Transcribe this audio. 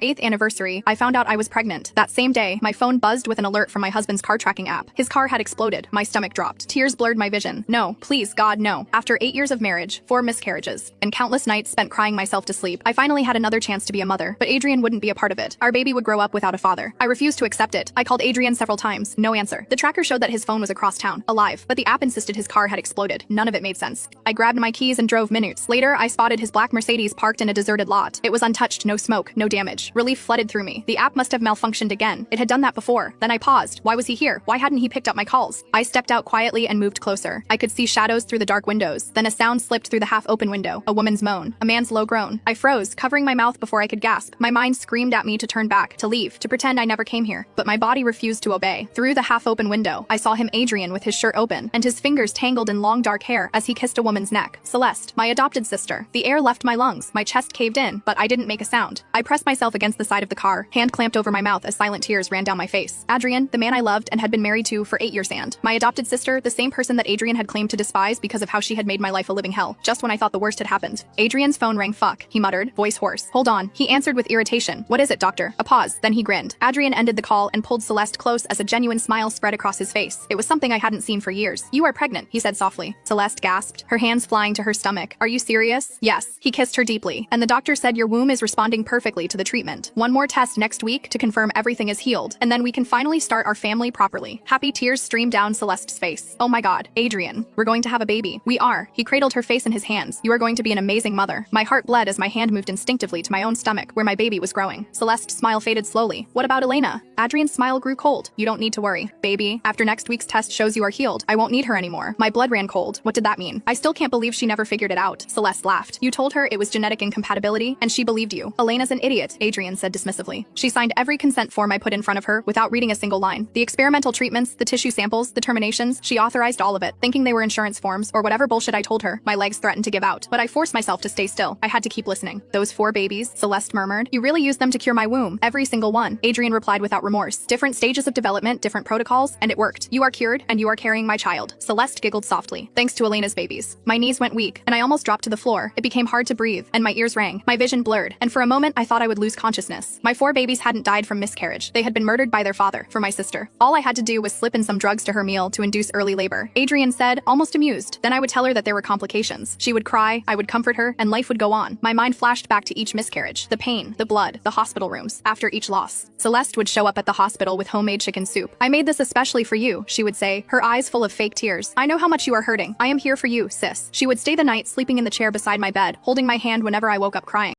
8th anniversary, I found out I was pregnant. That same day, my phone buzzed with an alert from my husband's car tracking app. His car had exploded. My stomach dropped. Tears blurred my vision. No, please, God, no. After 8 years of marriage, 4 miscarriages, and countless nights spent crying myself to sleep, I finally had another chance to be a mother, but Adrian wouldn't be a part of it. Our baby would grow up without a father. I refused to accept it. I called Adrian several times. No answer. The tracker showed that his phone was across town, alive, but the app insisted his car had exploded. None of it made sense. I grabbed my keys and drove minutes. Later, I spotted his black Mercedes parked in a deserted lot. It was untouched, no smoke, no damage. Relief flooded through me. The app must have malfunctioned again. It had done that before. Then I paused. Why was he here? Why hadn't he picked up my calls? I stepped out quietly and moved closer. I could see shadows through the dark windows. Then a sound slipped through the half-open window. A woman's moan. A man's low groan. I froze, covering my mouth before I could gasp. My mind screamed at me to turn back, to leave, to pretend I never came here. But my body refused to obey. Through the half-open window, I saw him, Adrian, with his shirt open, and his fingers tangled in long dark hair as he kissed a woman's neck. Celeste, my adopted sister. The air left my lungs. My chest caved in, but I didn't make a sound. I pressed myself against the side of the car, hand clamped over my mouth as silent tears ran down my face. Adrian, the man I loved and had been married to for 8 years, and my adopted sister, the same person that Adrian had claimed to despise because of how she had made my life a living hell, just when I thought the worst had happened. Adrian's phone rang. Fuck, he muttered, voice hoarse. Hold on. He answered with irritation. What is it, doctor? A pause, then he grinned. Adrian ended the call and pulled Celeste close as a genuine smile spread across his face. It was something I hadn't seen for years. You are pregnant, he said softly. Celeste gasped, her hands flying to her stomach. Are you serious? Yes. He kissed her deeply, and the doctor said your womb is responding perfectly to the treatment. One more test next week to confirm everything is healed, and then we can finally start our family properly. Happy tears streamed down Celeste's face. Oh my God, Adrian, we're going to have a baby. We are. He cradled her face in his hands. You are going to be an amazing mother. My heart bled as my hand moved instinctively to my own stomach, where my baby was growing. Celeste's smile faded slowly. What about Elena? Adrian's smile grew cold. You don't need to worry, baby. After next week's test shows you are healed, I won't need her anymore. My blood ran cold. What did that mean? I still can't believe she never figured it out. Celeste laughed. You told her it was genetic incompatibility, and she believed you. Elena's an idiot, Adrian said dismissively. She signed every consent form I put in front of her without reading a single line. The experimental treatments, the tissue samples, the terminations, she authorized all of it, thinking they were insurance forms or whatever bullshit I told her. My legs threatened to give out, but I forced myself to stay still. I had to keep listening. Those 4 babies, Celeste murmured. You really used them to cure my womb. Every single one. Adrian replied without remorse. Different stages of development, different protocols, and it worked. You are cured, and you are carrying my child. Celeste giggled softly. Thanks to Elena's babies. My knees went weak, and I almost dropped to the floor. It became hard to breathe, and my ears rang. My vision blurred, and for a moment I thought I would lose consciousness. My 4 babies hadn't died from miscarriage. They had been murdered by their father, for my sister. All I had to do was slip in some drugs to her meal to induce early labor. Adrian said, almost amused. Then I would tell her that there were complications. She would cry, I would comfort her, and life would go on. My mind flashed back to each miscarriage, the pain, the blood, the hospital rooms. After each loss, Celeste would show up at the hospital with homemade chicken soup. I made this especially for you, she would say, her eyes full of fake tears. I know how much you are hurting. I am here for you, sis. She would stay the night sleeping in the chair beside my bed, holding my hand whenever I woke up crying.